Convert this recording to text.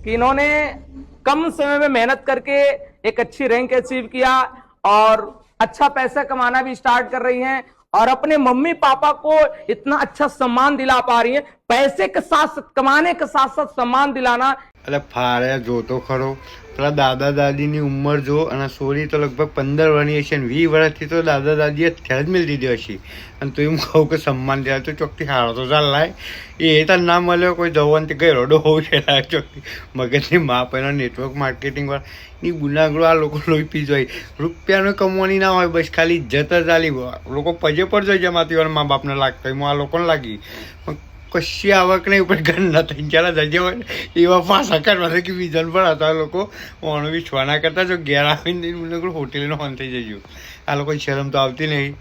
कि इन्होंने कम समय में मेहनत करके एक अच्छी रैंक अचीव किया और अच्छा पैसा कमाना भी स्टार्ट कर रही हैं और अपने मम्मी पापा को इतना अच्छा सम्मान दिला पा रही हैं। पैसे के साथ कमाने के साथ साथ सम्मान दिलाना। એટલે ફારે જો તો ખરો પેલા દાદા દાદીની ઉંમર જો અને સોરી તો લગભગ 15 વર્ષની હશે ને 20 વર્ષથી તો દાદા દાદીએ અત્યારે જ મેળવી દીધી હશે અને તો એમ કહું કે સન્માન દેવા તો ચોકથી હારો તો ચાલ લાય એ તો ના મળ્યો કોઈ જવાનથી ગઈ રોડો હોવું છે ચોકથી મગજની માપ એના નેટવર્ક માર્કેટિંગવાળા ની ગુનાગરો આ લોકો લોહી પી જાય રૂપિયાનો કમવાની ના હોય બસ ખાલી ઇજ્જત જ આલી લોકો પજે પર જાય જેમાંથી મા બાપને લાગતા એમાં આ લોકોને લાગી પણ કશી આવક નહીં ઉપર ઘર ના થઈ જ્યારે જજે હોય એવા પાસા કરવા કે બીજાને પણ હતા લોકો ઓણ વિશ્વા ના કરતા જો ઘેર આવીને મને હોટેલનો ફોન થઈ જજો આ લોકો શરમ તો આવતી નહીં